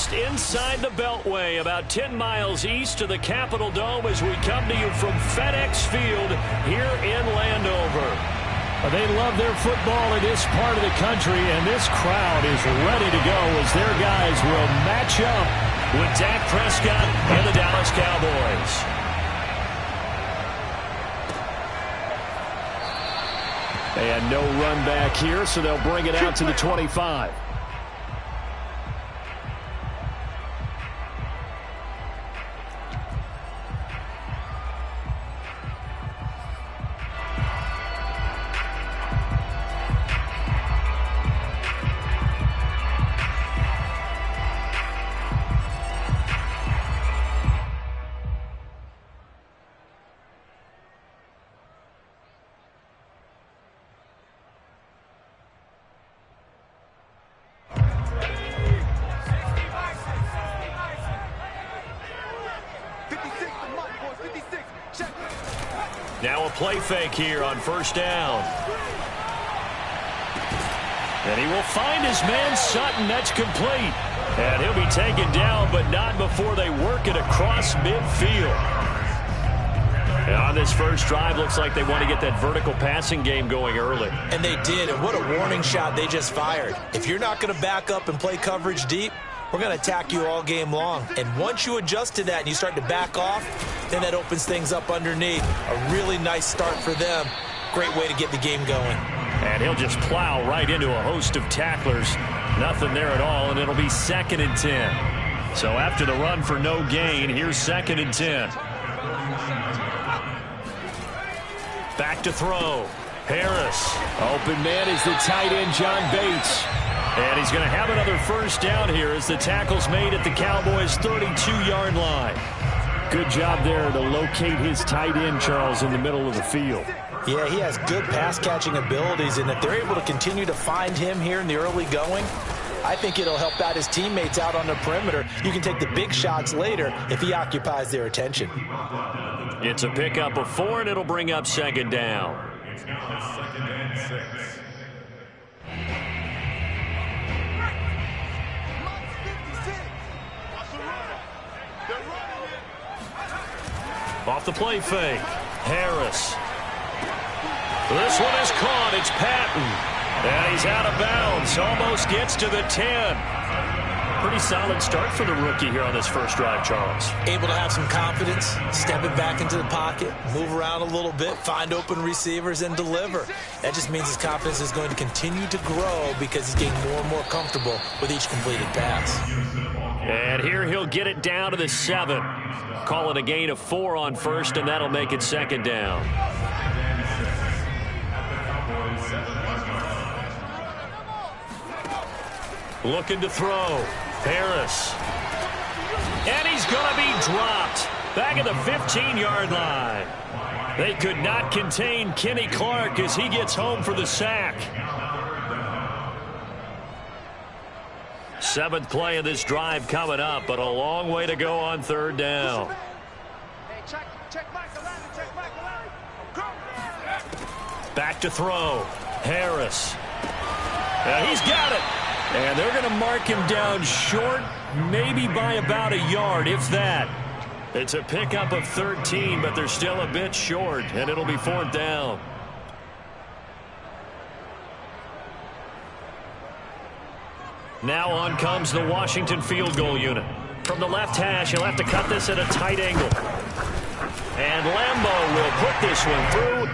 just inside the Beltway, about 10 miles east of the Capitol Dome as we come to you from FedEx Field here in Landover. They love their football in this part of the country, and this crowd is ready to go as their guys will match up with Dak Prescott and the Dallas Cowboys. And no run back here, so they'll bring it out to the 25. Now a play fake here on first down. And he will find his man Sutton. That's complete. And he'll be taken down, but not before they work it across midfield. And on this first drive, looks like they want to get that vertical passing game going early. And they did, and what a warning shot they just fired. If you're not going to back up and play coverage deep, we're going to attack you all game long. And once you adjust to that and you start to back off, then that opens things up underneath. A really nice start for them. Great way to get the game going. And he'll just plow right into a host of tacklers. Nothing there at all, and it'll be 2nd and 10. So after the run for no gain, here's 2nd and 10. Back to throw. Harris. Open man is the tight end, John Bates. And he's going to have another first down here as the tackle's made at the Cowboys' 32-yard line. Good job there to locate his tight end, Charles, in the middle of the field. Yeah, he has good pass-catching abilities, and if they're able to continue to find him here in the early going, I think it'll help out his teammates out on the perimeter. You can take the big shots later if he occupies their attention. It's a pickup of 4, and it'll bring up 2nd down. Off the play fake. Harris. This one is caught. It's Patton. And he's out of bounds. Almost gets to the 10. Pretty solid start for the rookie here on this first drive, Charles. Able to have some confidence, step it back into the pocket, move around a little bit, find open receivers, and deliver. That just means his confidence is going to continue to grow because he's getting more and more comfortable with each completed pass. And here he'll get it down to the 7. Call it a gain of 4 on first, and that'll make it 2nd down. Looking to throw. Harris. And he's going to be dropped. Back at the 15-yard line. They could not contain Kenny Clark as he gets home for the sack. 7th play of this drive coming up, but a long way to go on 3rd down. Back to throw. Harris. And he's got it. And they're going to mark him down short, maybe by about a yard, if that. It's a pickup of 13, but they're still a bit short, and it'll be 4th down. Now on comes the Washington field goal unit. From the left hash, he'll have to cut this at a tight angle. And Lambo will put this one through.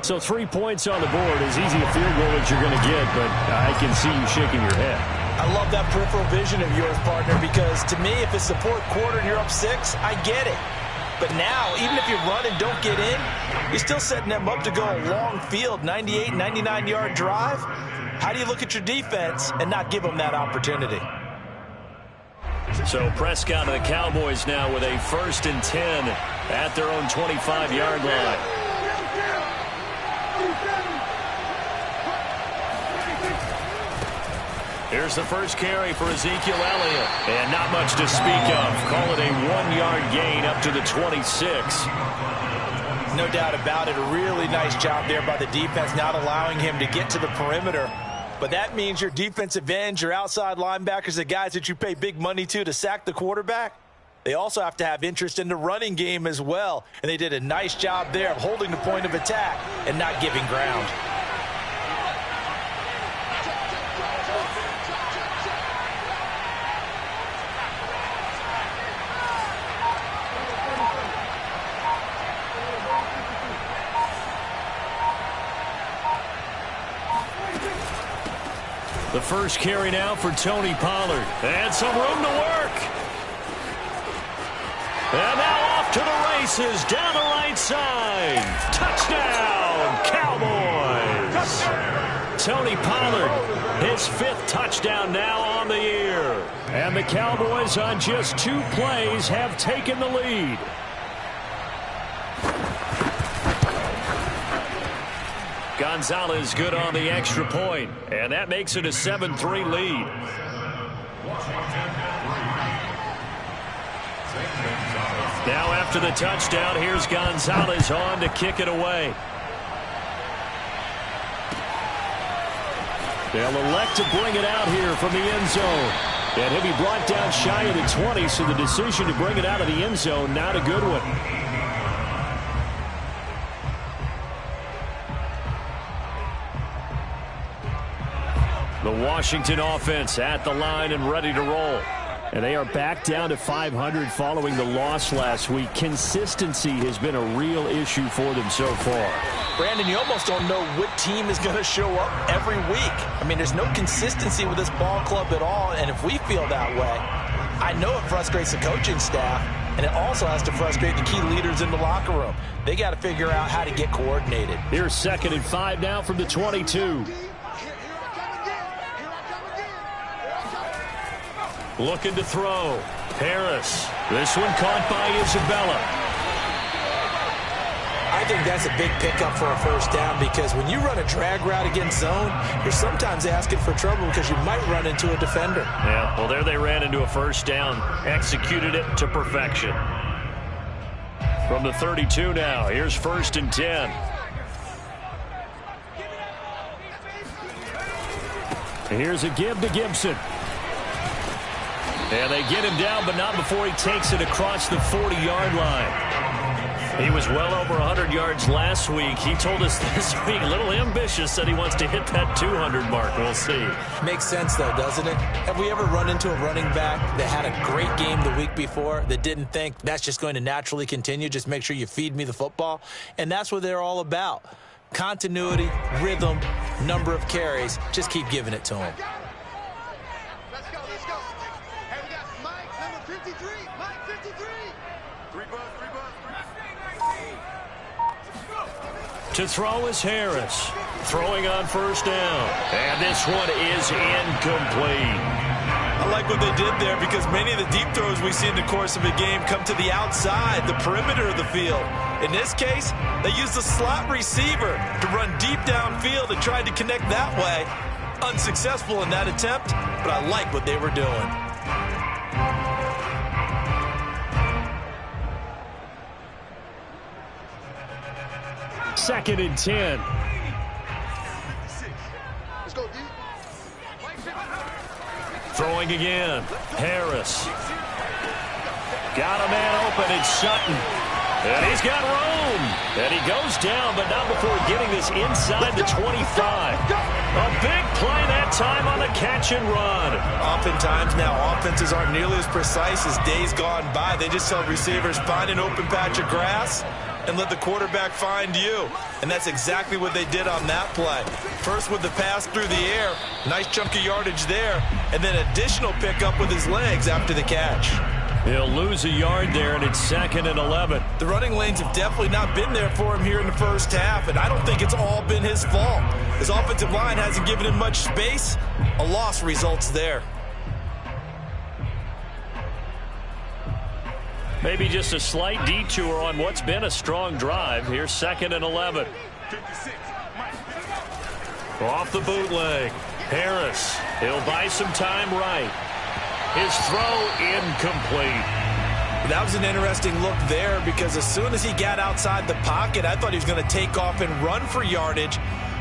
So 3 points on the board, as easy a field goal as you're going to get, but I can see you shaking your head. I love that peripheral vision of yours, partner, because to me, if it's the 4th quarter and you're up 6, I get it. But now, even if you run and don't get in, you're still setting them up to go a long field, 98, 99-yard drive. How do you look at your defense and not give them that opportunity? So Prescott and the Cowboys now with a 1st and 10 at their own 25-yard line. Here's the first carry for Ezekiel Elliott. And not much to speak of. Call it a 1-yard gain up to the 26. No doubt about it. A really nice job there by the defense, not allowing him to get to the perimeter. But that means your defensive ends, your outside linebackers, the guys that you pay big money to sack the quarterback, they also have to have interest in the running game as well. And they did a nice job there of holding the point of attack and not giving ground. The first carry now for Tony Pollard. And some room to work. And now off to the races down the right side. Touchdown, Cowboys. Tony Pollard, his 5th touchdown now on the year. And the Cowboys on just 2 plays have taken the lead. Gonzalez good on the extra point, and that makes it a 7-3 lead. Now after the touchdown, here's Gonzalez on to kick it away. They'll elect to bring it out here from the end zone. And he'll be brought down shy of the 20, so the decision to bring it out of the end zone, not a good one. The Washington offense at the line and ready to roll. And they are back down to 500 following the loss last week. Consistency has been a real issue for them so far. Brandon, you almost don't know what team is going to show up every week. I mean, there's no consistency with this ball club at all, and if we feel that way, I know it frustrates the coaching staff, and it also has to frustrate the key leaders in the locker room. They got to figure out how to get coordinated. Here's 2nd and 5 now from the 22. Looking to throw. Harris. This one caught by Isabella. I think that's a big pickup for a first down because when you run a drag route against zone, you're sometimes asking for trouble because you might run into a defender. Yeah, well, there they ran into a first down. Executed it to perfection. From the 32 now, here's 1st and 10. Here's a give to Gibson. And they get him down, but not before he takes it across the 40-yard line. He was well over 100 yards last week. He told us this week, a little ambitious, said he wants to hit that 200 mark. We'll see. Makes sense, though, doesn't it? Have we ever run into a running back that had a great game the week before that didn't think that's just going to naturally continue? Just make sure you feed me the football. And that's what they're all about. Continuity, rhythm, number of carries. Just keep giving it to them. To throw is Harris. Throwing on first down. And this one is incomplete. I like what they did there because many of the deep throws we see in the course of a game come to the outside, the perimeter of the field. In this case, they used the slot receiver to run deep downfield and tried to connect that way. Unsuccessful in that attempt, but I like what they were doing. Second and 10. Throwing again. Harris. Got a man open. It's Sutton. And he's got room. And he goes down, but not before getting this inside the 25. A big play that time on the catch and run. Oftentimes now, offenses aren't nearly as precise as days gone by. They just tell receivers, find an open patch of grass and let the quarterback find you. And that's exactly what they did on that play. First with the pass through the air, nice chunk of yardage there, and then additional pickup with his legs after the catch. He'll lose a yard there, and it's 2nd and 11. The running lanes have definitely not been there for him here in the first half, and I don't think it's all been his fault. His offensive line hasn't given him much space. A loss results there. Maybe just a slight detour on what's been a strong drive. Here's 2nd and 11. Off the bootleg. Harris. He'll buy some time right. His throw incomplete. That was an interesting look there because as soon as he got outside the pocket, I thought he was going to take off and run for yardage.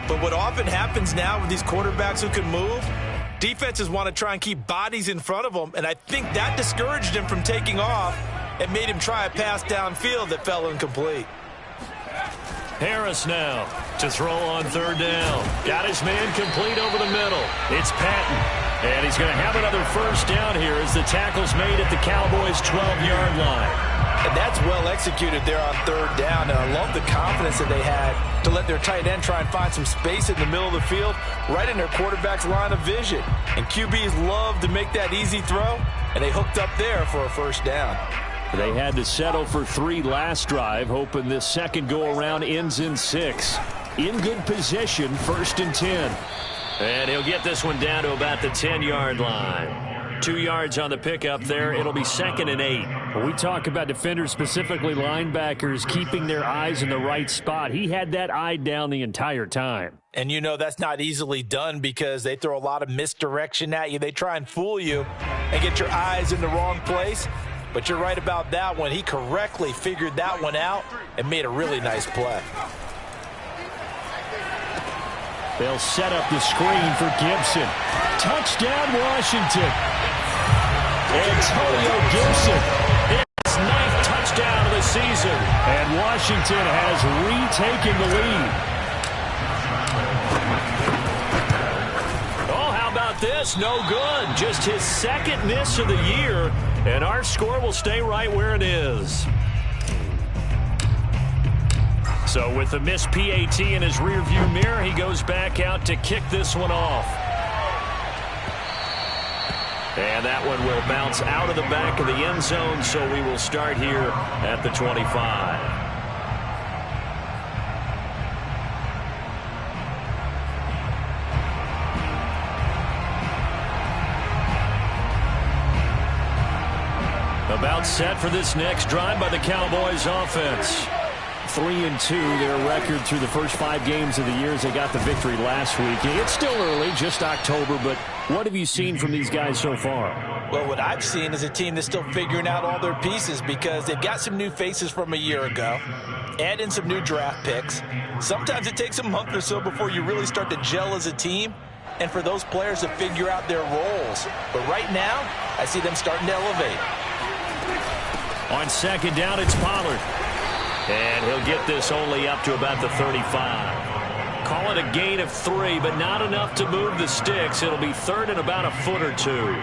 But what often happens now with these quarterbacks who can move, defenses want to try and keep bodies in front of them, and I think that discouraged him from taking off and made him try a pass downfield that fell incomplete. Harris now to throw on third down. Got his man complete over the middle. It's Patton. And he's going to have another first down here as the tackle's made at the Cowboys' 12-yard line. And that's well executed there on third down. And I love the confidence that they had to let their tight end try and find some space in the middle of the field, right in their quarterback's line of vision. And QBs love to make that easy throw, and they hooked up there for a first down. They had to settle for 3 last drive, hoping this second go-around ends in 6. In good position, 1st and 10. And he'll get this one down to about the 10-yard line. 2 yards on the pickup there. It'll be 2nd and 8. When we talk about defenders, specifically linebackers, keeping their eyes in the right spot, he had that eye down the entire time. And you know that's not easily done because they throw a lot of misdirection at you. They try and fool you and get your eyes in the wrong place. But you're right about that one. He correctly figured that one out and made a really nice play. They'll set up the screen for Gibson. Touchdown, Washington. Antonio Gibson. His 9th touchdown of the season. And Washington has retaken the lead. Oh, how about this? No good. Just his 2nd miss of the year. And our score will stay right where it is. So with the missed PAT in his rearview mirror, he goes back out to kick this one off. And that one will bounce out of the back of the end zone, so we will start here at the 25. About set for this next drive by the Cowboys offense. 3-2, their record through the first 5 games of the year as they got the victory last week. It's still early, just October, but what have you seen from these guys so far? Well, what I've seen is a team that's still figuring out all their pieces because they've got some new faces from a year ago, add in some new draft picks. Sometimes it takes a month or so before you really start to gel as a team and for those players to figure out their roles. But right now, I see them starting to elevate. On 2nd down, it's Pollard. And he'll get this only up to about the 35. Call it a gain of 3, but not enough to move the sticks. It'll be 3rd and about a foot or 2.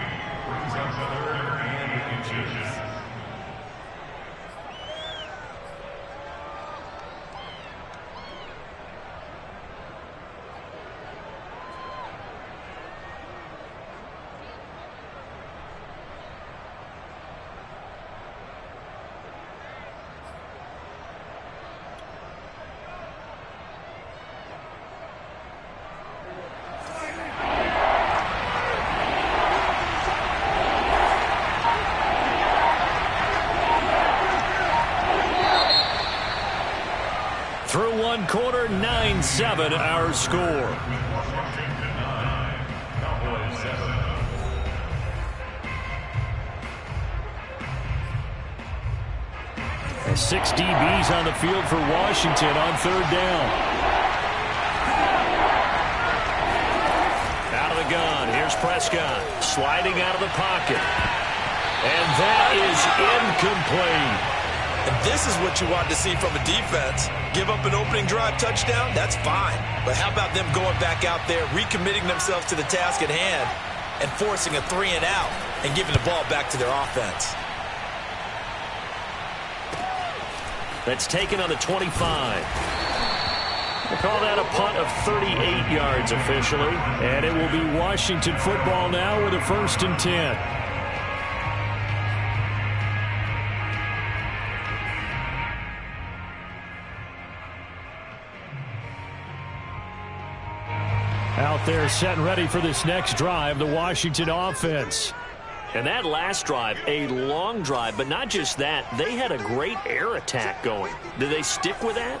Through one quarter, 9-7 our score. And 6 DBs on the field for Washington on 3rd down. Out of the gun, here's Prescott sliding out of the pocket. And that is incomplete. And this is what you want to see from a defense. Give up an opening drive touchdown, that's fine. But how about them going back out there, recommitting themselves to the task at hand, and forcing a 3 and out, and giving the ball back to their offense. That's taken on the 25. We'll call that a punt of 38 yards officially. And it will be Washington football now with a 1st and 10. Out there set and ready for this next drive, the Washington offense. And that last drive, a long drive, but not just that, they had a great air attack going. Did they stick with that?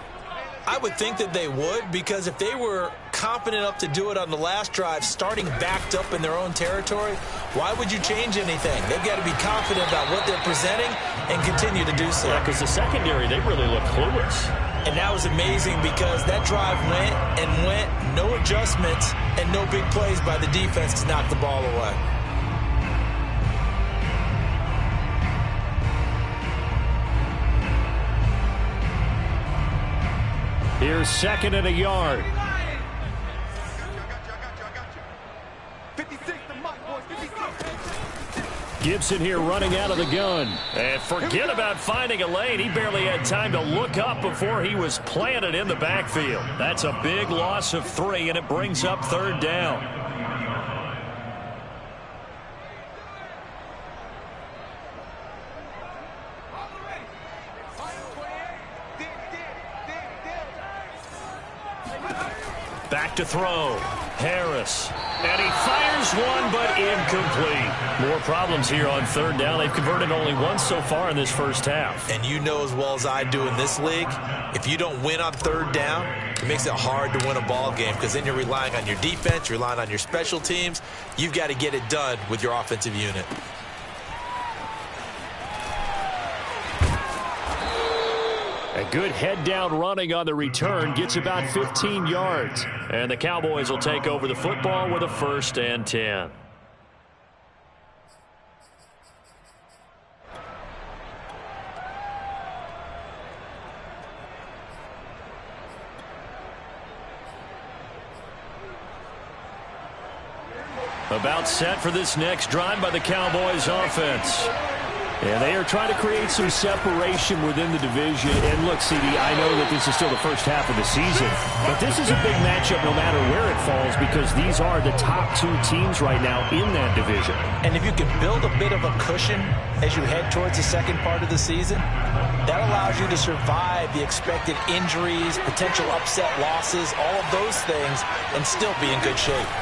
I would think that they would, because if they were confident enough to do it on the last drive, starting backed up in their own territory, why would you change anything? They've got to be confident about what they're presenting and continue to do so. Yeah, because the secondary, they really look clueless. And that was amazing because that drive went and went, no adjustments, and no big plays by the defense to knock the ball away. Here's second and a yard. Gibson here running out of the gun. And forget about finding a lane. He barely had time to look up before he was planted in the backfield. That's a big loss of 3, and it brings up third down. Back to throw. Harris. And he fires one, but incomplete. More problems here on third down. They've converted only once so far in this first half. And you know as well as I do in this league, if you don't win on third down, it makes it hard to win a ball game because then you're relying on your defense, you're relying on your special teams. You've got to get it done with your offensive unit. A good head-down running on the return gets about 15 yards. And the Cowboys will take over the football with a 1st and 10. About set for this next drive by the Cowboys offense. And they are trying to create some separation within the division. And look, CD, I know that this is still the first half of the season, but this is a big matchup no matter where it falls because these are the top 2 teams right now in that division. And if you can build a bit of a cushion as you head towards the second part of the season, that allows you to survive the expected injuries, potential upset losses, all of those things, and still be in good shape.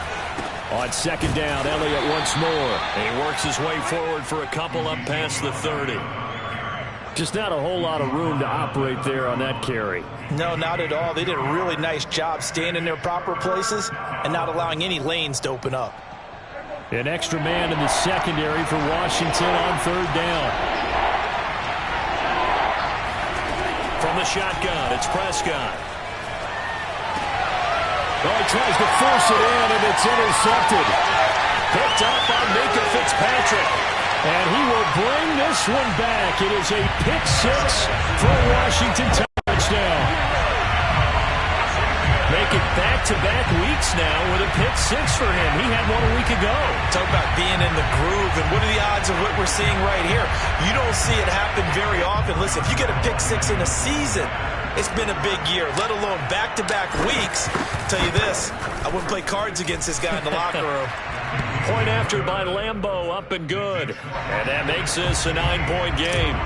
On second down, Elliott once more. And he works his way forward for a couple up past the 30. Just not a whole lot of room to operate there on that carry. No, not at all. They did a really nice job staying in their proper places and not allowing any lanes to open up. An extra man in the secondary for Washington on third down. From the shotgun, it's Prescott. Oh, he tries to force it in, and it's intercepted. Picked up by Minkah Fitzpatrick. And he will bring this one back. It is a pick 6 for a Washington touchdown. Make it back-to-back weeks now with a pick 6 for him. He had one a week ago. Talk about being in the groove, and what are the odds of what we're seeing right here? You don't see it happen very often. Listen, if you get a pick 6 in a season, it's been a big year, let alone back-to-back weeks. I'll tell you this, I wouldn't play cards against this guy in the locker room. Point after by Lambeau, up and good. And that makes this a 9-point game.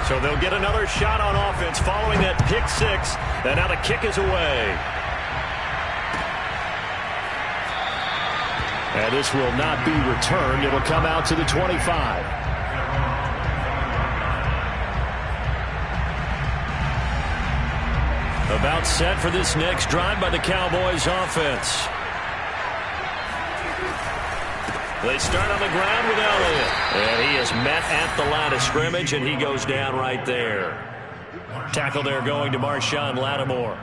So they'll get another shot on offense following that pick 6. And now the kick is away. And this will not be returned. It'll come out to the 25. About set for this next drive by the Cowboys offense. They start on the ground with Elliott. And he is met at the line of scrimmage, and he goes down right there. Tackle there going to Marshawn Lattimore.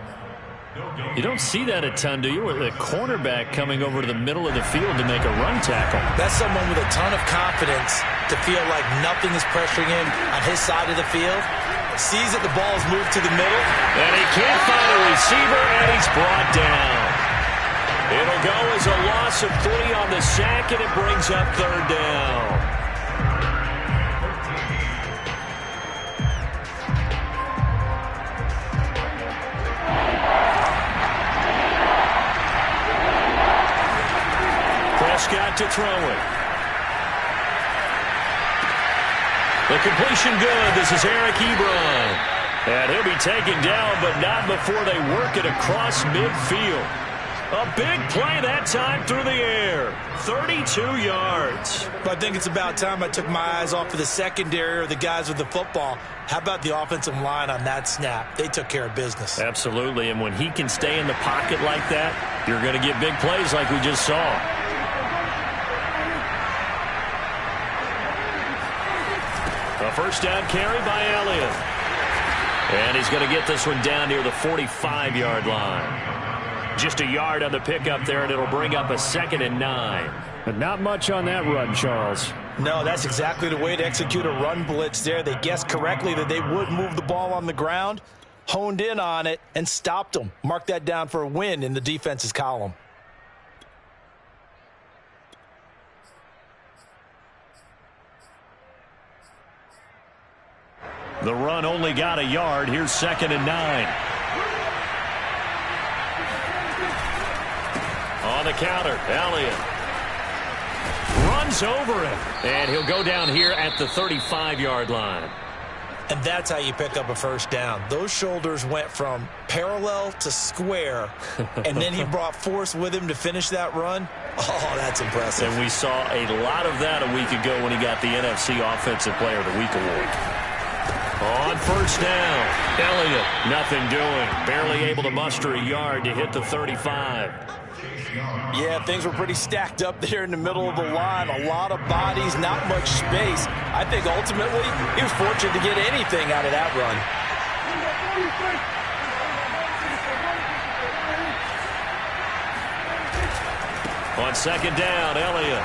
You don't see that a ton, do you? With a cornerback coming over to the middle of the field to make a run tackle. That's someone with a ton of confidence to feel like nothing is pressuring him on his side of the field. Sees that the ball is moved to the middle. And he can't find a receiver, and he's brought down. It'll go as a loss of 3 on the sack, and it brings up third down. Prescott to throw it. The completion good. This is Eric Ebron. And he'll be taken down, but not before they work it across midfield. A big play that time through the air. 32 yards. I think it's about time I took my eyes off of the secondary or the guys with the football. How about the offensive line on that snap? They took care of business. Absolutely, and when he can stay in the pocket like that, you're going to get big plays like we just saw. A first down carry by Elliott. And he's going to get this one down near the 45-yard line. Just a yard on the pickup there, and it'll bring up a 2nd and 9. But not much on that run, Charles. No, that's exactly the way to execute a run blitz there. They guessed correctly that they would move the ball on the ground, honed in on it, and stopped them. Mark that down for a win in the defense's column. The run only got a yard. Here's 2nd and 9. On the counter, Elliott runs over him, and he'll go down here at the 35-yard line. And that's how you pick up a first down. Those shoulders went from parallel to square, and then he brought force with him to finish that run. Oh, that's impressive. And we saw a lot of that a week ago when he got the NFC Offensive Player of the Week award. On first down, Elliott, nothing doing. Barely able to muster a yard to hit the 35. Yeah, things were pretty stacked up there in the middle of the line. A lot of bodies, not much space. I think ultimately he was fortunate to get anything out of that run. On second down, Elliott.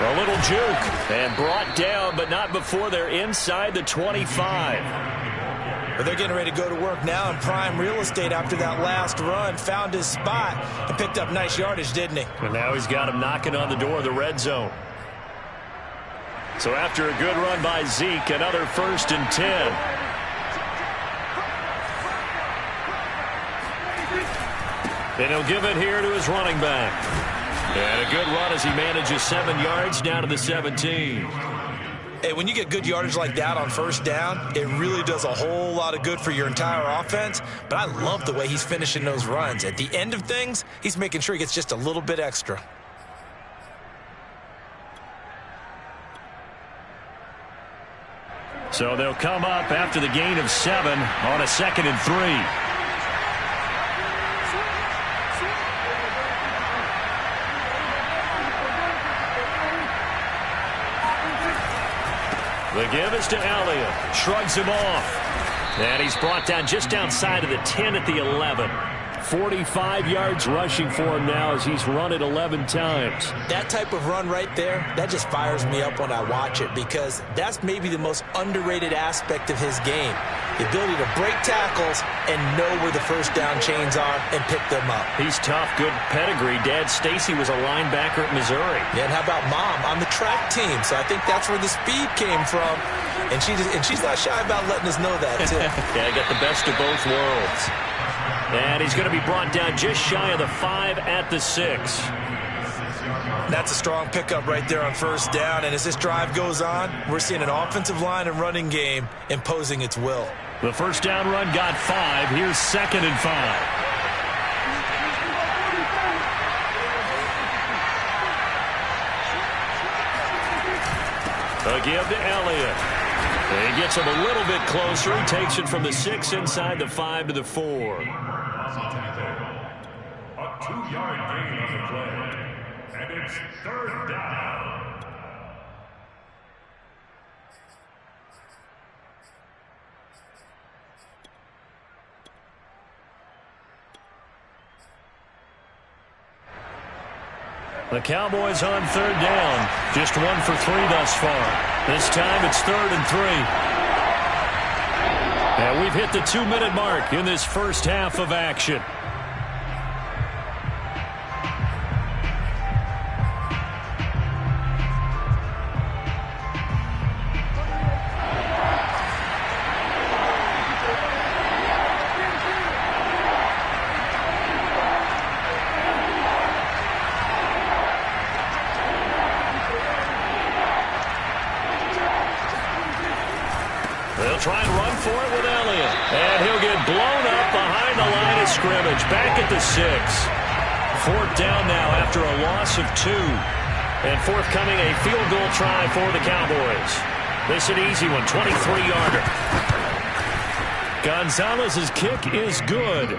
A little juke and brought down, but not before they're inside the 25. But they're getting ready to go to work now in prime real estate after that last run. Found his spot and picked up nice yardage, didn't he? And now he's got him knocking on the door of the red zone. So after a good run by Zeke, another 1st and 10. And he'll give it here to his running back. And a good run as he manages 7 yards down to the 17. Hey, when you get good yardage like that on first down, it really does a whole lot of good for your entire offense. But I love the way he's finishing those runs. At the end of things, he's making sure he gets just a little bit extra. So they'll come up after the gain of 7 on a 2nd and 3. The give is to Elliott. Shrugs him off. And he's brought down just outside of the 10 at the 11. 45 yards rushing for him now as he's run it 11 times. That type of run right there, that just fires me up when I watch it because that's maybe the most underrated aspect of his game. The ability to break tackles and know where the first down chains are and pick them up. He's tough, good pedigree. Dad Stacy was a linebacker at Missouri. Yeah, and how about Mom on the track team? So I think that's where the speed came from. And she's not shy about letting us know that, too. Yeah, got the best of both worlds. And he's going to be brought down just shy of the 5 at the 6. That's a strong pickup right there on first down. And as this drive goes on, we're seeing an offensive line and running game imposing its will. The first down run got 5. Here's 2nd and 5. A give to Elliott. He gets him a little bit closer. He takes it from the 6 inside the 5 to the 4. A 2-yard gain on the play. And it's 3rd down. The Cowboys on 3rd down. Just 1 for 3 thus far. This time it's 3rd and 3. And we've hit the 2-minute mark in this first half of action. They'll try and run for it with Elliott. And he'll get blown up behind the line of scrimmage. Back at the 6. 4th down now after a loss of 2. And forthcoming a field goal try for the Cowboys. This an easy one, 23-yarder. Gonzalez's kick is good.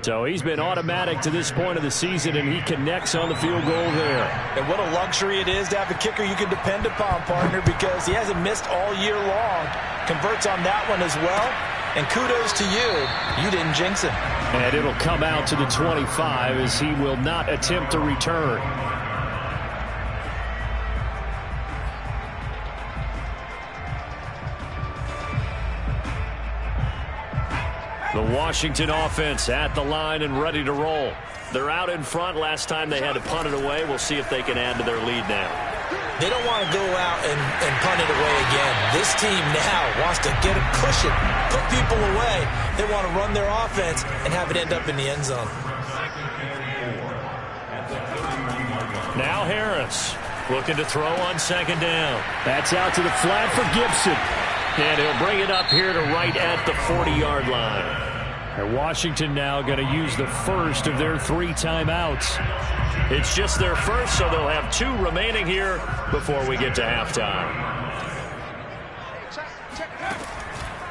So he's been automatic to this point of the season, and he connects on the field goal there. And what a luxury it is to have a kicker you can depend upon, partner, because he hasn't missed all year long. Converts on that one as well. And kudos to you. You didn't jinx him. And it'll come out to the 25 as he will not attempt to return. The Washington offense at the line and ready to roll. They're out in front. Last time they had to punt it away. We'll see if they can add to their lead now. They don't want to go out and punt it away again. This team now wants to get a cushion, put people away. They want to run their offense and have it end up in the end zone. Now Harris looking to throw on second down. That's out to the flat for Gibson. And he'll bring it up here to right at the 40-yard line. And Washington now going to use the first of their 3 timeouts. It's just their first, so they'll have 2 remaining here before we get to halftime.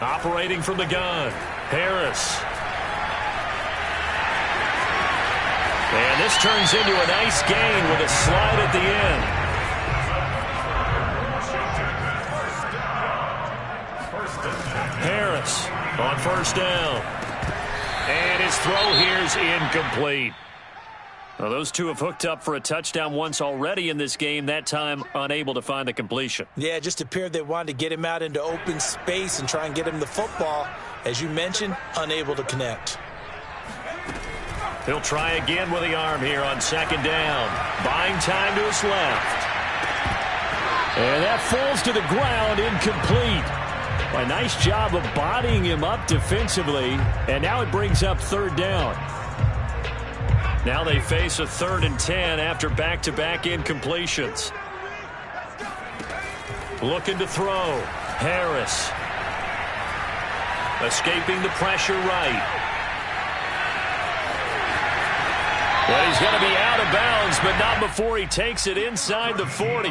Operating from the gun, Harris. And this turns into a nice gain with a slide at the end. Harris on first down. And his throw here is incomplete. Well, those two have hooked up for a touchdown once already in this game, that time unable to find the completion. Yeah, it just appeared they wanted to get him out into open space and try and get him the football. As you mentioned, unable to connect. He'll try again with the arm here on second down. Buying time to his left. And that falls to the ground, incomplete. A nice job of bodying him up defensively, and now it brings up third down. Now they face a 3rd and 10 after back-to-back incompletions. Looking to throw. Harris. Escaping the pressure right. Well, he's going to be out of bounds, but not before he takes it inside the 40.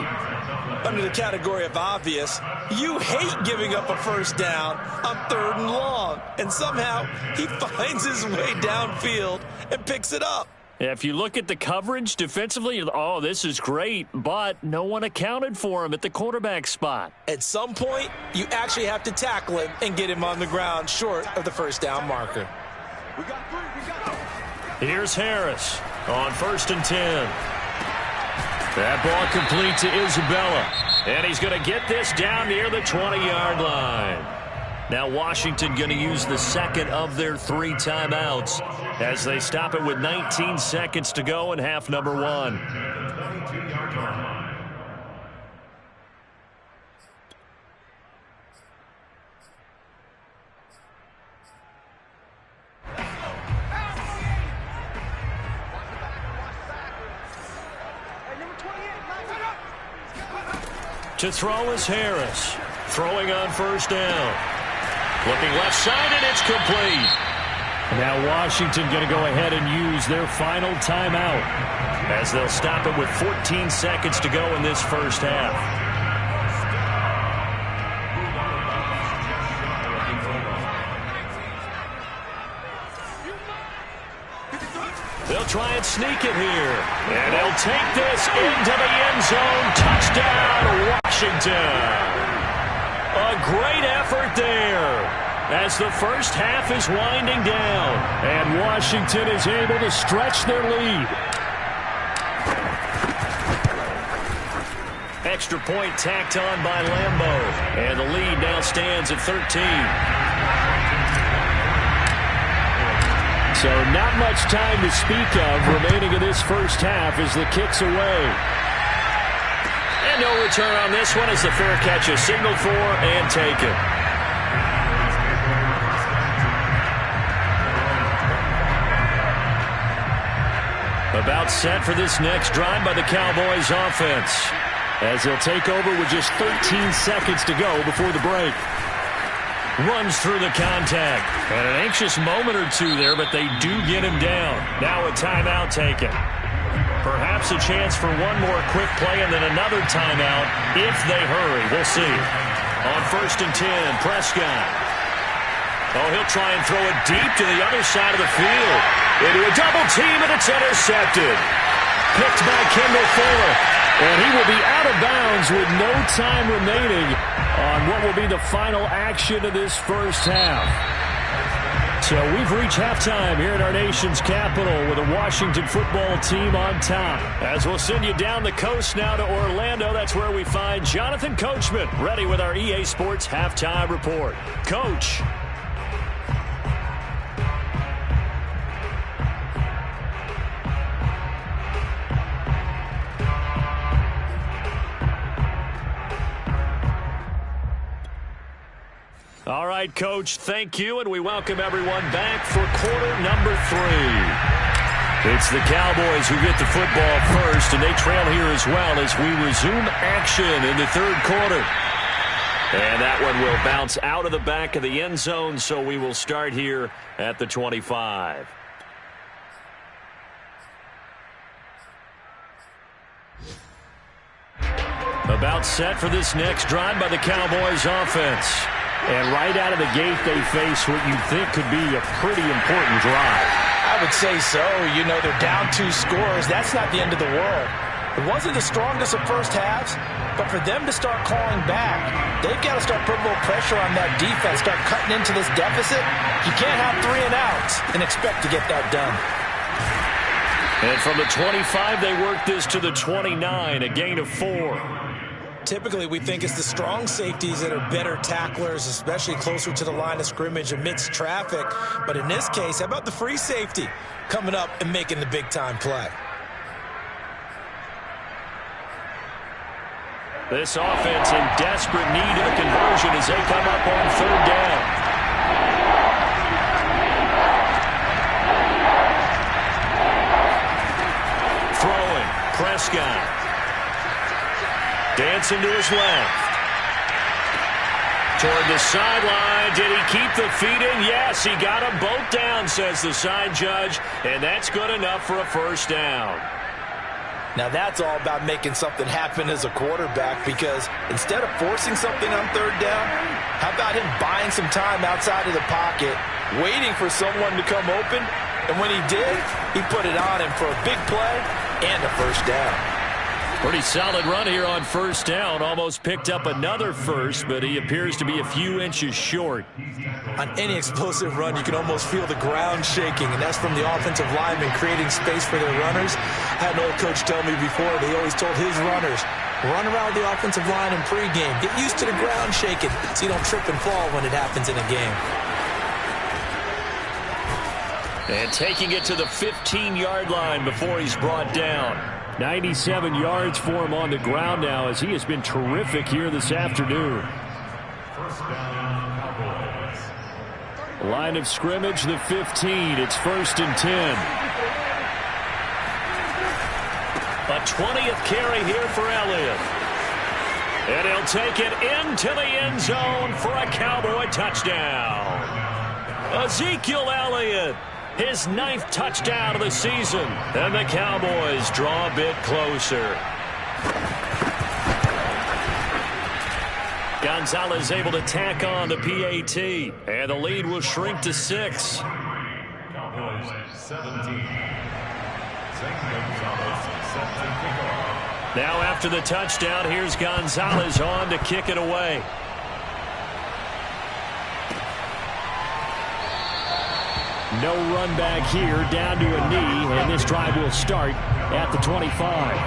Under the category of obvious, you hate giving up a first down on 3rd and long. And somehow he finds his way downfield and picks it up. If you look at the coverage defensively, oh, this is great, but no one accounted for him at the quarterback spot. At some point, you actually have to tackle him and get him on the ground short of the first down marker. Here's Harris on 1st and 10. That ball complete to Isabella. And he's going to get this down near the 20-yard line. Now Washington going to use the second of their 3 timeouts as they stop it with 19 seconds to go in half number 1. To throw is Harris. Throwing on first down. Looking left side, and it's complete. Now Washington going to go ahead and use their final timeout as they'll stop it with 14 seconds to go in this first half. They'll try and sneak it here. And they'll take this into the end zone. Touchdown, Washington. A great effort there as the first half is winding down. And Washington is able to stretch their lead. Extra point tacked on by Lambeau. And the lead now stands at 13. So not much time to speak of remaining in this first half as the kick's away. And no return on this one as the fair catch is signaled for and taken. About set for this next drive by the Cowboys offense as they'll take over with just 13 seconds to go before the break. Runs through the contact. And an anxious moment or two there, but they do get him down. Now a timeout taken. Perhaps a chance for one more quick play and then another timeout if they hurry. We'll see. On 1st and 10, Prescott. Oh, he'll try and throw it deep to the other side of the field. Into a double team, and it's intercepted. Picked by Kendall Fuller. And he will be out of bounds with no time remaining on what will be the final action of this first half. So we've reached halftime here at our nation's capital with the Washington football team on top. As we'll send you down the coast now to Orlando, that's where we find Jonathan Coachman ready with our EA Sports halftime report. Coach. All right, Coach, thank you, and we welcome everyone back for quarter number 3. It's the Cowboys who get the football first, and they trail here as well as we resume action in the third quarter. And that one will bounce out of the back of the end zone, so we will start here at the 25. About set for this next drive by the Cowboys offense. And right out of the gate, they face what you think could be a pretty important drive. I would say so. You know, they're down 2 scores. That's not the end of the world. It wasn't the strongest of first halves, but for them to start clawing back, they've got to start putting a little pressure on that defense, start cutting into this deficit. You can't have 3 and outs and expect to get that done. And from the 25, they work this to the 29, a gain of 4. Typically, we think it's the strong safeties that are better tacklers, especially closer to the line of scrimmage amidst traffic. But in this case, how about the free safety coming up and making the big-time play? This offense in desperate need of a conversion as they come up on third down. Throwing, Prescott. Dancing to his left. Toward the sideline. Did he keep the feet in? Yes, he got them both down, says the side judge. And that's good enough for a first down. Now that's all about making something happen as a quarterback, because instead of forcing something on third down, how about him buying some time outside of the pocket, waiting for someone to come open, and when he did, he put it on him for a big play and a first down. Pretty solid run here on first down. Almost picked up another first, but he appears to be a few inches short. On any explosive run, you can almost feel the ground shaking, and that's from the offensive linemen creating space for their runners. I had an old coach tell me before, they always told his runners, run around the offensive line in pregame. Get used to the ground shaking so you don't trip and fall when it happens in a game. And taking it to the 15-yard line before he's brought down. 97 yards for him on the ground now, as he has been terrific here this afternoon. First down, Cowboys. Line of scrimmage, the 15. It's 1st and 10. A 20th carry here for Elliott. And he'll take it into the end zone for a Cowboy touchdown. Ezekiel Elliott. His 9th touchdown of the season. And the Cowboys draw a bit closer. Gonzalez able to tack on the PAT. And the lead will shrink to 6. Cowboys 17. Gonzalez set to kick off. Now after the touchdown, here's Gonzalez on to kick it away. No run back here, down to a knee, and this drive will start at the 25.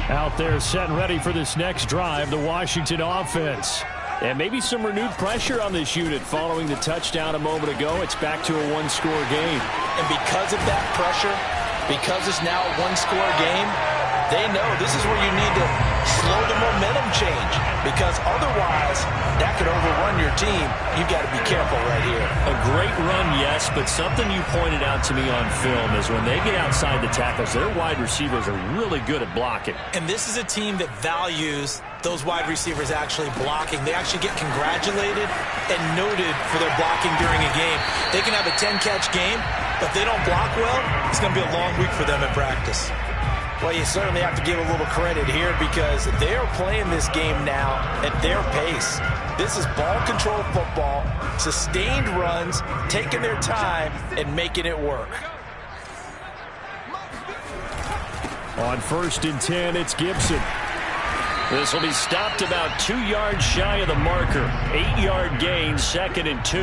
Out there set and ready for this next drive, the Washington offense. And maybe some renewed pressure on this unit following the touchdown a moment ago. It's back to a one-score game. And because of that pressure, because it's now a one-score game, they know this is where you need to slow the momentum change, because otherwise that could overrun your team. You've got to be careful right here. A great run, yes, but something you pointed out to me on film is when they get outside the tackles, their wide receivers are really good at blocking. And this is a team that values those wide receivers actually blocking. They actually get congratulated and noted for their blocking during a game. They can have a 10-catch game, If they don't block well, it's going to be a long week for them in practice. Well, you certainly have to give a little credit here because they are playing this game now at their pace. This is ball control football, sustained runs, taking their time, and making it work. On 1st and 10, it's Gibson. This will be stopped about 2 yards shy of the marker. 8-yard gain, 2nd and 2.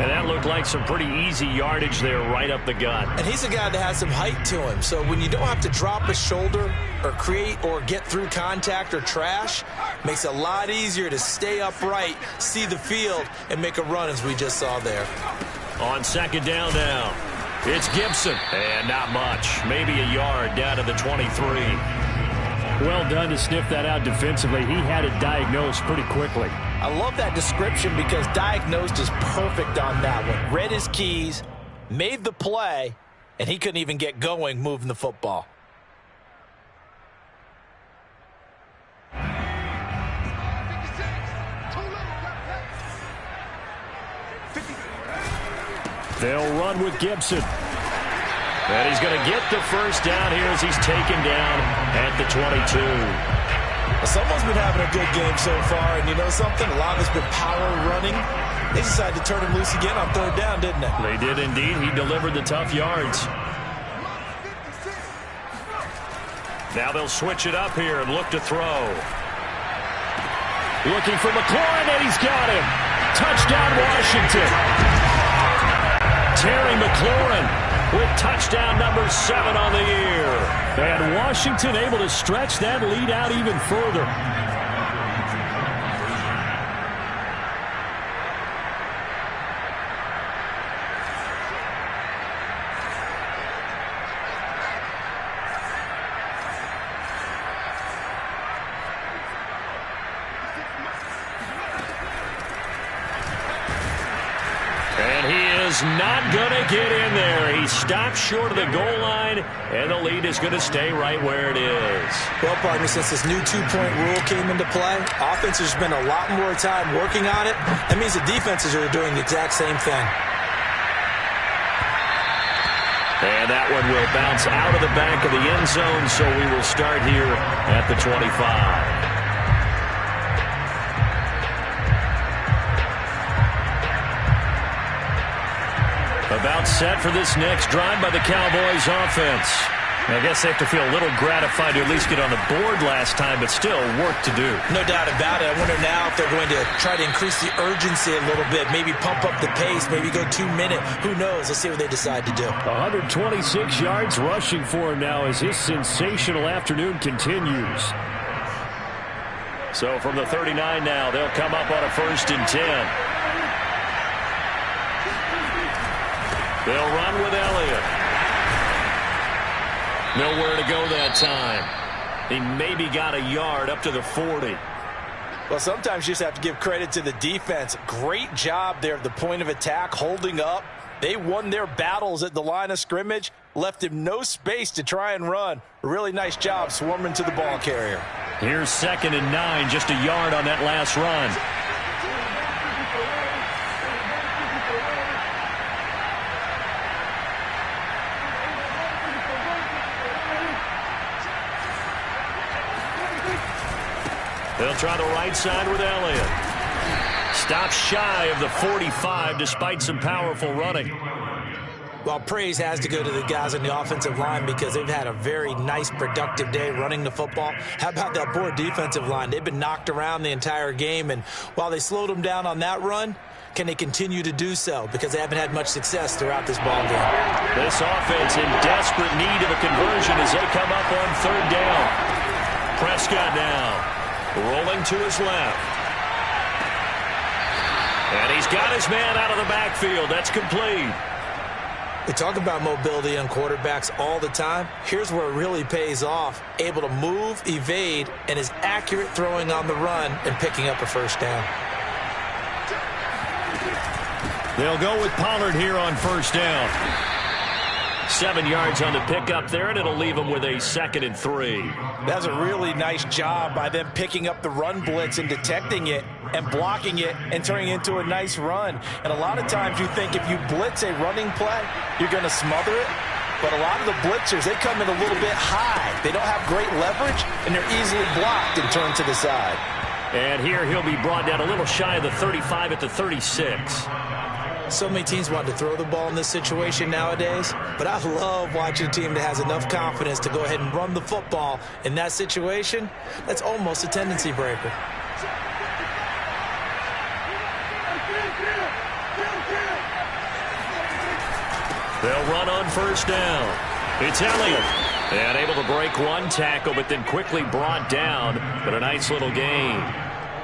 And that looked like some pretty easy yardage there right up the gut. And he's a guy that has some height to him. So when you don't have to drop a shoulder or create or get through contact or trash, makes it a lot easier to stay upright, see the field, and make a run as we just saw there. On 2nd down now, it's Gibson. And not much. Maybe a yard down to the 23. Well done to sniff that out defensively. He had it diagnosed pretty quickly. I love that description because diagnosed is perfect on that one. Read his keys, made the play, and he couldn't even get going moving the football. They'll run with Gibson. And he's going to get the first down here as he's taken down at the 22. Someone's been having a good game so far, and you know something? A lot of it's been power running. They decided to turn him loose again on 3rd down, didn't they? They did indeed. He delivered the tough yards. Now they'll switch it up here and look to throw. Looking for McLaurin, and he's got him. Touchdown, Washington. Terry McLaurin with touchdown number 7 on the year. And Washington able to stretch that lead out even further. Not going to get in there. He stopped short of the goal line, and the lead is going to stay right where it is. Well, partner, since this new 2-point rule came into play, offenses spend a lot more time working on it. That means the defenses are doing the exact same thing. And that one will bounce out of the back of the end zone, so we will start here at the 25. About set for this next drive by the Cowboys offense. I guess they have to feel a little gratified to at least get on the board last time, but still work to do. No doubt about it. I wonder now if they're going to try to increase the urgency a little bit, maybe pump up the pace, maybe go 2-minute. Who knows? Let's see what they decide to do. 126 yards rushing for him now as his sensational afternoon continues. So from the 39 now, they'll come up on a 1st and 10. They'll run with Elliott. Nowhere to go that time. He maybe got a yard up to the 40. Well, sometimes you just have to give credit to the defense. Great job there at the point of attack, holding up. They won their battles at the line of scrimmage, left him no space to try and run. A really nice job swarming to the ball carrier. Here's 2nd and 9, just a yard on that last run. They'll try the right side with Elliott. Stops shy of the 45 despite some powerful running. Well, praise has to go to the guys on the offensive line because they've had a very nice, productive day running the football. How about that poor defensive line? They've been knocked around the entire game, and while they slowed them down on that run, can they continue to do so? Because they haven't had much success throughout this ball game. This offense in desperate need of a conversion as they come up on 3rd down. Prescott now. Rolling to his left. And he's got his man out of the backfield. That's complete. We talk about mobility on quarterbacks all the time. Here's where it really pays off. Able to move, evade, and is accurate throwing on the run and picking up a 1st down. They'll go with Pollard here on 1st down. 7 yards on the pickup there, and it'll leave him with a 2nd and 3. That's a really nice job by them picking up the run blitz and detecting it and blocking it and turning it into a nice run. And a lot of times you think if you blitz a running play, you're going to smother it. But a lot of the blitzers, they come in a little bit high. They don't have great leverage, and they're easily blocked and turned to the side. And here he'll be brought down a little shy of the 35 at the 36. So many teams want to throw the ball in this situation nowadays, but I love watching a team that has enough confidence to go ahead and run the football in that situation. That's almost a tendency breaker. They'll run on 1st down. It's Elliott. And able to break one tackle, but then quickly brought down. But a nice little gain.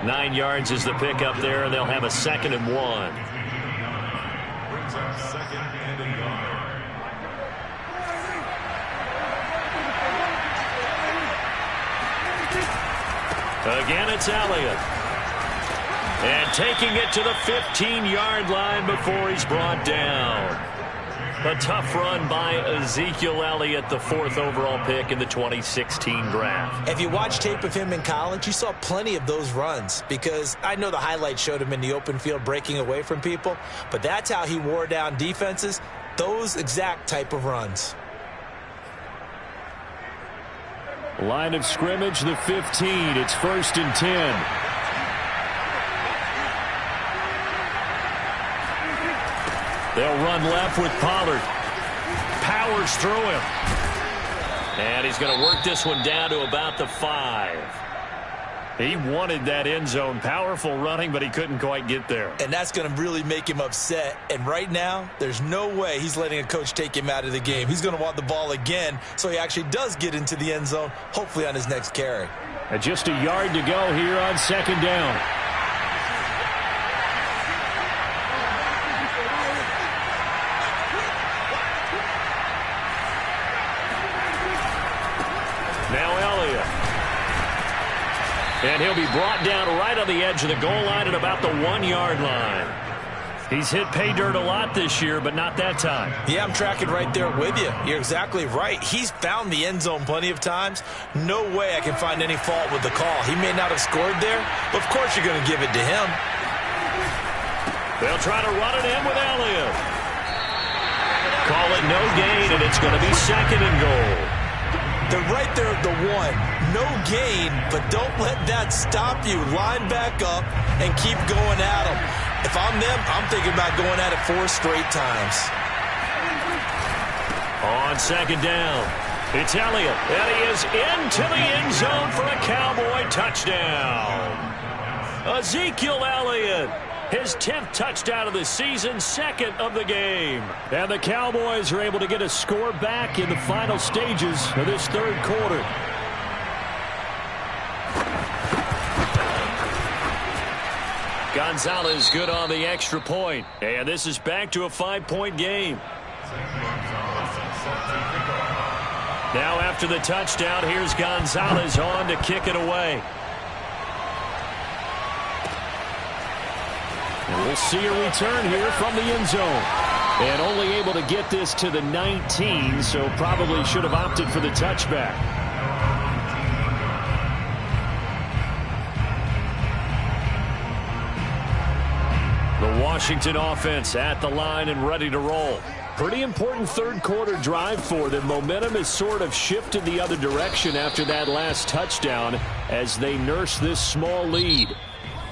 9 yards is the pickup there, and they'll have a 2nd and 1. Brings up 2nd and a yard. Again, it's Elliott. And taking it to the 15-yard line before he's brought down. A tough run by Ezekiel Elliott, the 4th overall pick in the 2016 draft. If you watch tape of him in college, you saw plenty of those runs, because I know the highlights showed him in the open field breaking away from people, but that's how he wore down defenses, those exact type of runs. Line of scrimmage, the 15. It's 1st and 10. They'll run left with Pollard. Powers through him. And he's going to work this one down to about the 5. He wanted that end zone. Powerful running, but he couldn't quite get there. And that's going to really make him upset. And right now, there's no way he's letting a coach take him out of the game. He's going to want the ball again, so he actually does get into the end zone, hopefully on his next carry. And just a yard to go here on 2nd down. And he'll be brought down right on the edge of the goal line at about the 1-yard line. He's hit pay dirt a lot this year, but not that time. Yeah, I'm tracking right there with you. You're exactly right. He's found the end zone plenty of times. No way I can find any fault with the call. He may not have scored there, but of course you're going to give it to him. They'll try to run it in with Elliott. Call it no gain, and it's going to be 2nd and goal. They're right there at the 1. No gain, but don't let that stop you. Line back up and keep going at them. If I'm them, I'm thinking about going at it 4 straight times. On 2nd down, it's Elliott, and he is into the end zone for a Cowboy touchdown. Ezekiel Elliott, his 10th touchdown of the season, 2nd of the game. And the Cowboys are able to get a score back in the final stages of this 3rd quarter. Gonzalez good on the extra point. And this is back to a 5-point game. Now after the touchdown, here's Gonzalez on to kick it away. And we'll see a return here from the end zone. And only able to get this to the 19, so probably should have opted for the touchback. The Washington offense at the line and ready to roll. Pretty important 3rd quarter drive for them. Momentum has sort of shifted the other direction after that last touchdown as they nurse this small lead.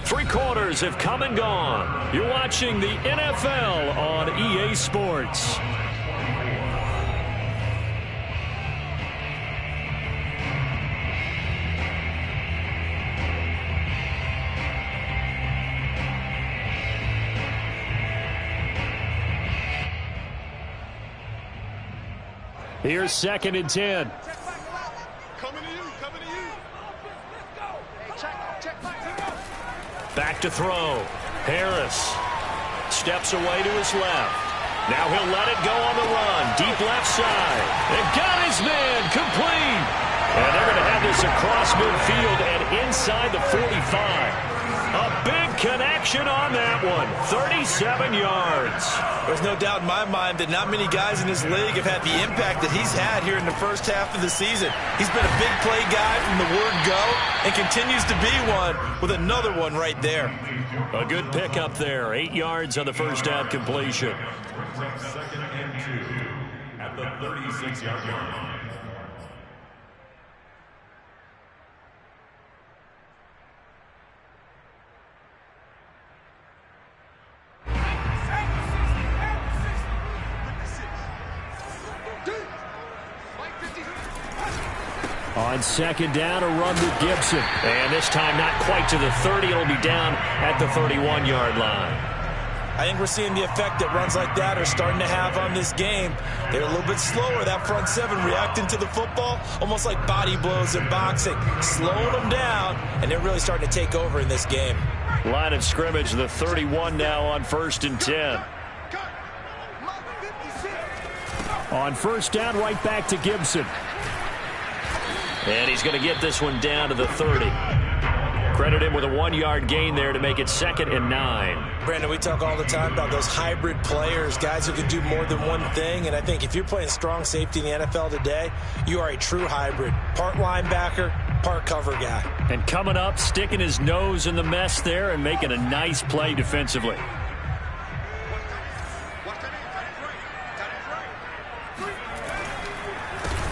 3 quarters have come and gone. You're watching the NFL on EA Sports. Here's 2nd and 10. Back to throw. Harris steps away to his left. Now he'll let it go on the run. Deep left side. And got his man complete. And they're going to have this across midfield and inside the 45. A big connection on that one. 37 yards. There's no doubt in my mind that not many guys in this league have had the impact that he's had here in the first half of the season. He's been a big play guy from the word go and continues to be one with another one right there. A good pickup there. 8 yards on the first down completion. Second and 2 at the 36-yard line. On second down, a run with Gibson. And this time not quite to the 30. It'll be down at the 31-yard line. I think we're seeing the effect that runs like that are starting to have on this game. They're a little bit slower, that front seven, reacting to the football, almost like body blows in boxing, slowing them down, and they're really starting to take over in this game. Line of scrimmage, the 31 now on 1st and 10. On first down, right back to Gibson. And he's going to get this one down to the 30. Credit him with a 1-yard gain there to make it 2nd and 9. Brandon, we talk all the time about those hybrid players, guys who can do more than one thing. And I think if you're playing strong safety in the NFL today, you are a true hybrid. Part linebacker, part cover guy. And coming up, sticking his nose in the mess there and making a nice play defensively.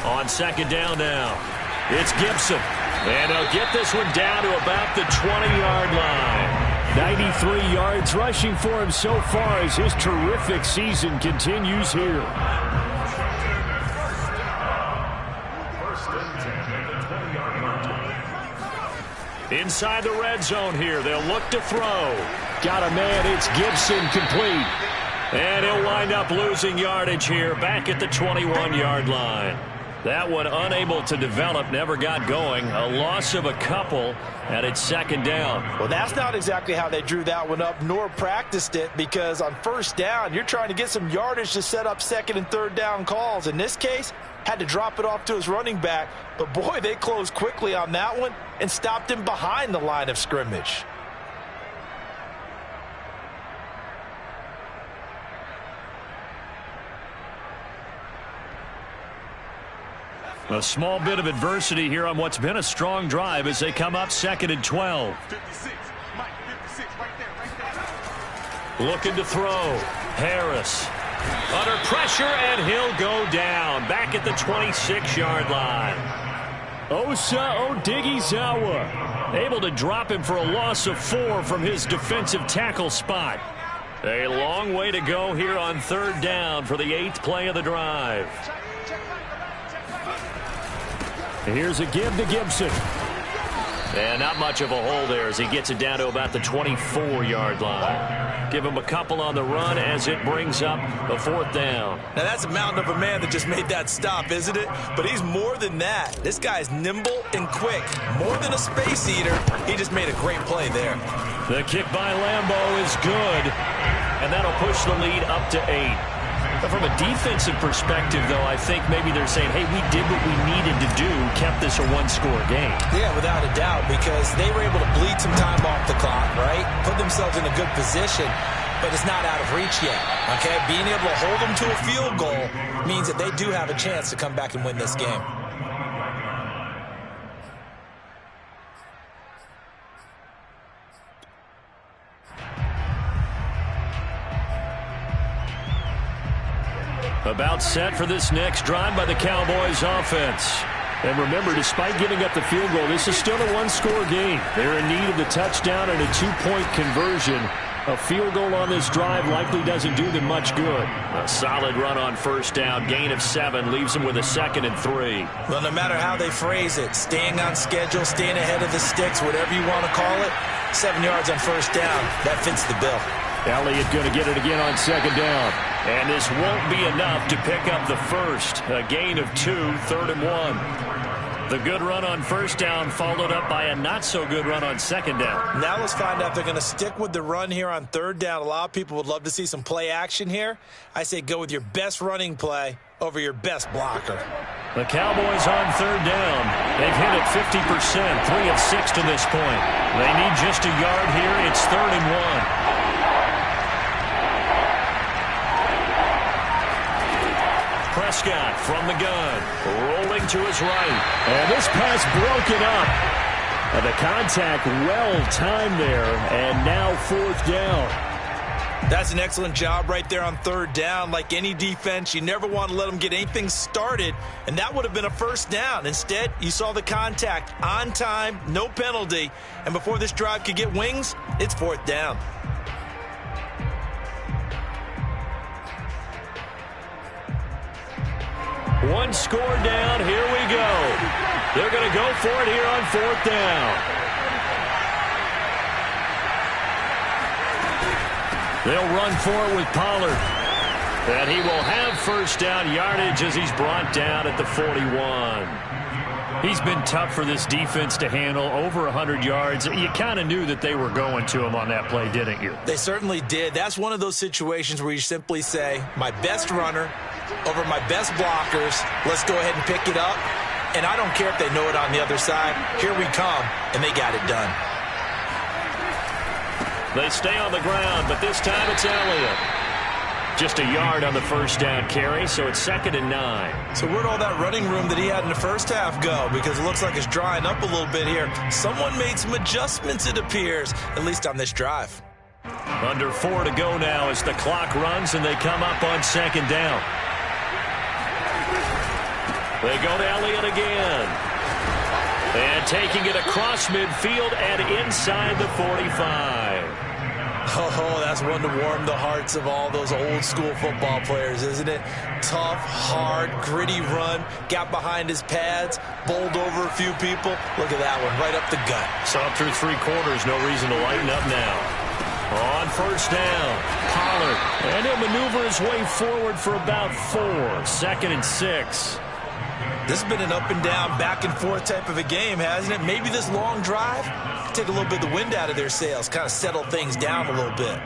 On second down now, it's Gibson. And he'll get this one down to about the 20-yard line. 93 yards rushing for him so far as his terrific season continues here. Inside the red zone here, they'll look to throw. Got a man, it's Gibson, complete. And he'll wind up losing yardage here back at the 21-yard line. That one unable to develop, never got going. A loss of a couple, and it's 2nd down. Well, that's not exactly how they drew that one up, nor practiced it, because on first down, you're trying to get some yardage to set up 2nd and 3rd down calls. In this case, had to drop it off to his running back. But, boy, they closed quickly on that one and stopped him behind the line of scrimmage. A small bit of adversity here on what's been a strong drive as they come up 2nd and 12. 56, Mike, 56, right there. Looking to throw. Harris. Under pressure, and he'll go down. Back at the 26-yard line. Osa Odighizuwa able to drop him for a loss of 4 from his defensive tackle spot. A long way to go here on 3rd down for the 8th play of the drive. Here's a give to Gibson. And not much of a hole there as he gets it down to about the 24-yard line. Give him a couple on the run as it brings up a 4th down. Now, that's a mountain of a man that just made that stop, isn't it? But he's more than that. This guy's nimble and quick. More than a space eater. He just made a great play there. The kick by Lambo is good. And that'll push the lead up to 8. But from a defensive perspective, though, I think maybe they're saying, hey, we did what we needed to do, kept this a 1-score game. Yeah, without a doubt, because they were able to bleed some time off the clock, right? Put themselves in a good position, but it's not out of reach yet, okay? Being able to hold them to a field goal means that they do have a chance to come back and win this game. About set for this next drive by the Cowboys offense. And remember, despite giving up the field goal, this is still a 1-score game. They're in need of the touchdown and a 2-point conversion. A field goal on this drive likely doesn't do them much good. A solid run on first down. Gain of 7 leaves them with a 2nd and 3. Well, no matter how they phrase it, staying on schedule, staying ahead of the sticks, whatever you want to call it, 7 yards on first down, that fits the bill. Elliott going to get it again on 2nd down. And this won't be enough to pick up the first. A gain of 2, 3rd and 1. The good run on first down followed up by a not-so-good run on 2nd down. Now let's find out if they're going to stick with the run here on 3rd down. A lot of people would love to see some play action here. I say go with your best running play over your best blocker. The Cowboys on third down. They've hit it 50%, 3 of 6 to this point. They need just a yard here. It's 3rd and 1. Prescott from the gun, rolling to his right. And this pass broken up. And the contact well-timed there, and now 4th down. That's an excellent job right there on 3rd down. Like any defense, you never want to let them get anything started, and that would have been a 1st down. Instead, you saw the contact on time, no penalty, and before this drive could get wings, it's 4th down. One score down. Here we go. They're going to go for it here on 4th down. They'll run for it with Pollard. And he will have 1st down yardage as he's brought down at the 41. He's been tough for this defense to handle, over 100 yards. You kind of knew that they were going to him on that play, didn't you? They certainly did. That's one of those situations where you simply say, my best runner over my best blockers. Let's go ahead and pick it up. And I don't care if they know it on the other side. Here we come, and they got it done. They stay on the ground, but this time it's Elliott. Just a yard on the 1st down carry, so it's 2nd and 9. So where'd all that running room that he had in the first half go? Because it looks like it's drying up a little bit here. Someone made some adjustments, it appears, at least on this drive. Under 4 to go now as the clock runs, and they come up on 2nd down. They go to Elliott again. And taking it across midfield and inside the 45. Oh, that's one to warm the hearts of all those old school football players, isn't it? Tough, hard, gritty run. Got behind his pads, bowled over a few people. Look at that one, right up the gut. So up through 3 quarters, no reason to lighten up now. On 1st down, Pollard. And he'll maneuver his way forward for about 4. 2nd and 6. This has been an up and down, back and forth type of a game, hasn't it? Maybe this long drive take a little bit of the wind out of their sails, kind of settle things down a little bit.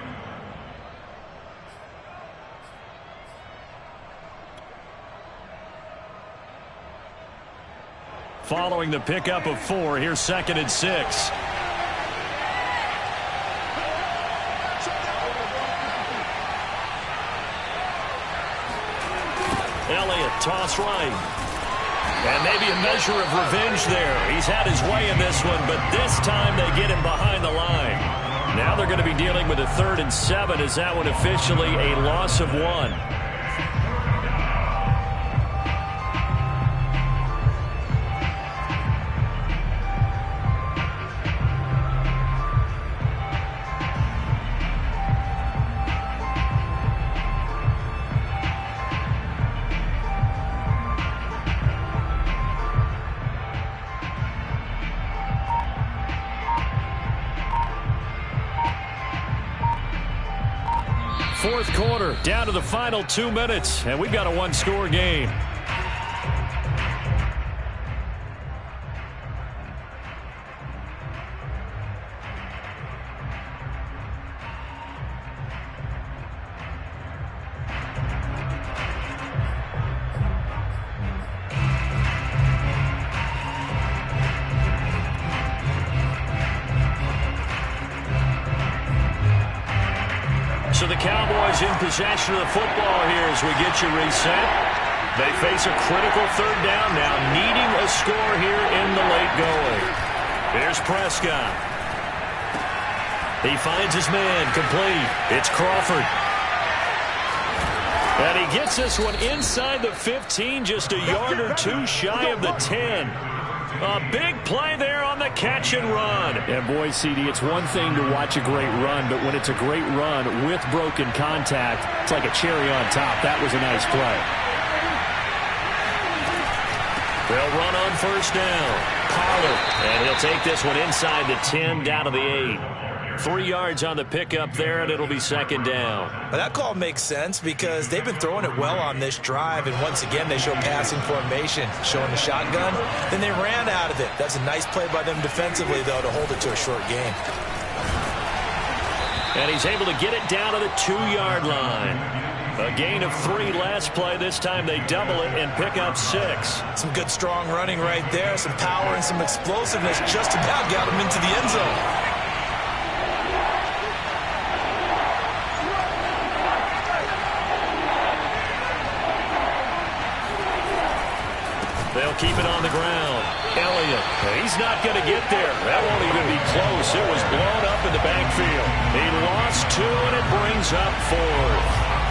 Following the pickup of 4, here's 2nd and 6. Elliott, toss right. And maybe a measure of revenge there. He's had his way in this one, but this time they get him behind the line. Now they're going to be dealing with a 3rd and 7. Is that one officially a loss of 1? Fourth quarter, down to the final 2 minutes, and we've got a 1-score game. So the Cowboys in possession of the football here as we get you reset. They face a critical 3rd down now, needing a score here in the late going. Here's Prescott. He finds his man, complete. It's Crawford. And he gets this one inside the 15, just a yard or 2 shy of the 10. A big play there on the catch and run. And boy, CD, it's one thing to watch a great run, but when it's a great run with broken contact, it's like a cherry on top. That was a nice play. They'll run on 1st down. Pollard. And he'll take this one inside the 10, down to the 8. 3 yards on the pickup there, and it'll be 2nd down. Well, that call makes sense because they've been throwing it well on this drive, and once again they show passing formation, showing the shotgun. Then they ran out of it. That's a nice play by them defensively, though, to hold it to a short game. And he's able to get it down to the 2-yard line. A gain of 3 last play. This time they double it and pick up 6. Some good strong running right there. Some power and some explosiveness just about got him into the end zone. They'll keep it on the ground. Elliott, he's not going to get there. That won't even be close. It was blown up in the backfield. He lost 2, and it brings up 4.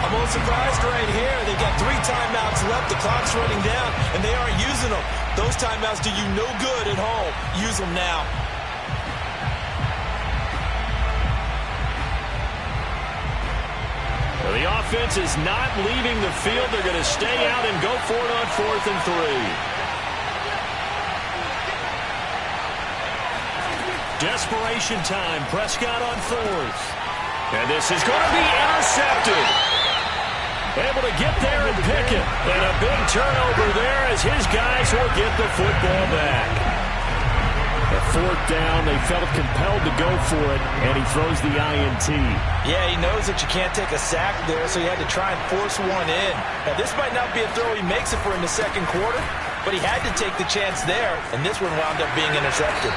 I'm a little surprised right here. They've got 3 timeouts left. The clock's running down, and they aren't using them. Those timeouts do you no good at home. Use them now. Well, the offense is not leaving the field. They're going to stay out and go for it on 4th and 3. Desperation time. Prescott on 4th. And this is going to be intercepted. Able to get there and pick it. And a big turnover there as his guys will get the football back. At 4th down, they felt compelled to go for it, and he throws the INT. Yeah, he knows that you can't take a sack there, so he had to try and force one in. Now, this might not be a throw he makes it for in the second quarter, but he had to take the chance there, and this one wound up being intercepted.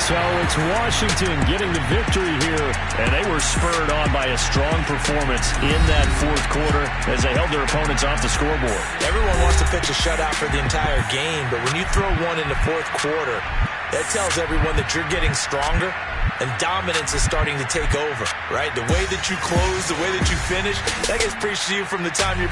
So it's Washington getting the victory here, and they were spurred on by a strong performance in that 4th quarter as they held their opponents off the scoreboard. Everyone wants to pitch a shutout for the entire game, but when you throw one in the 4th quarter, that tells everyone that you're getting stronger and dominance is starting to take over, right? The way that you close, the way that you finish, that gets preached to you from the time you're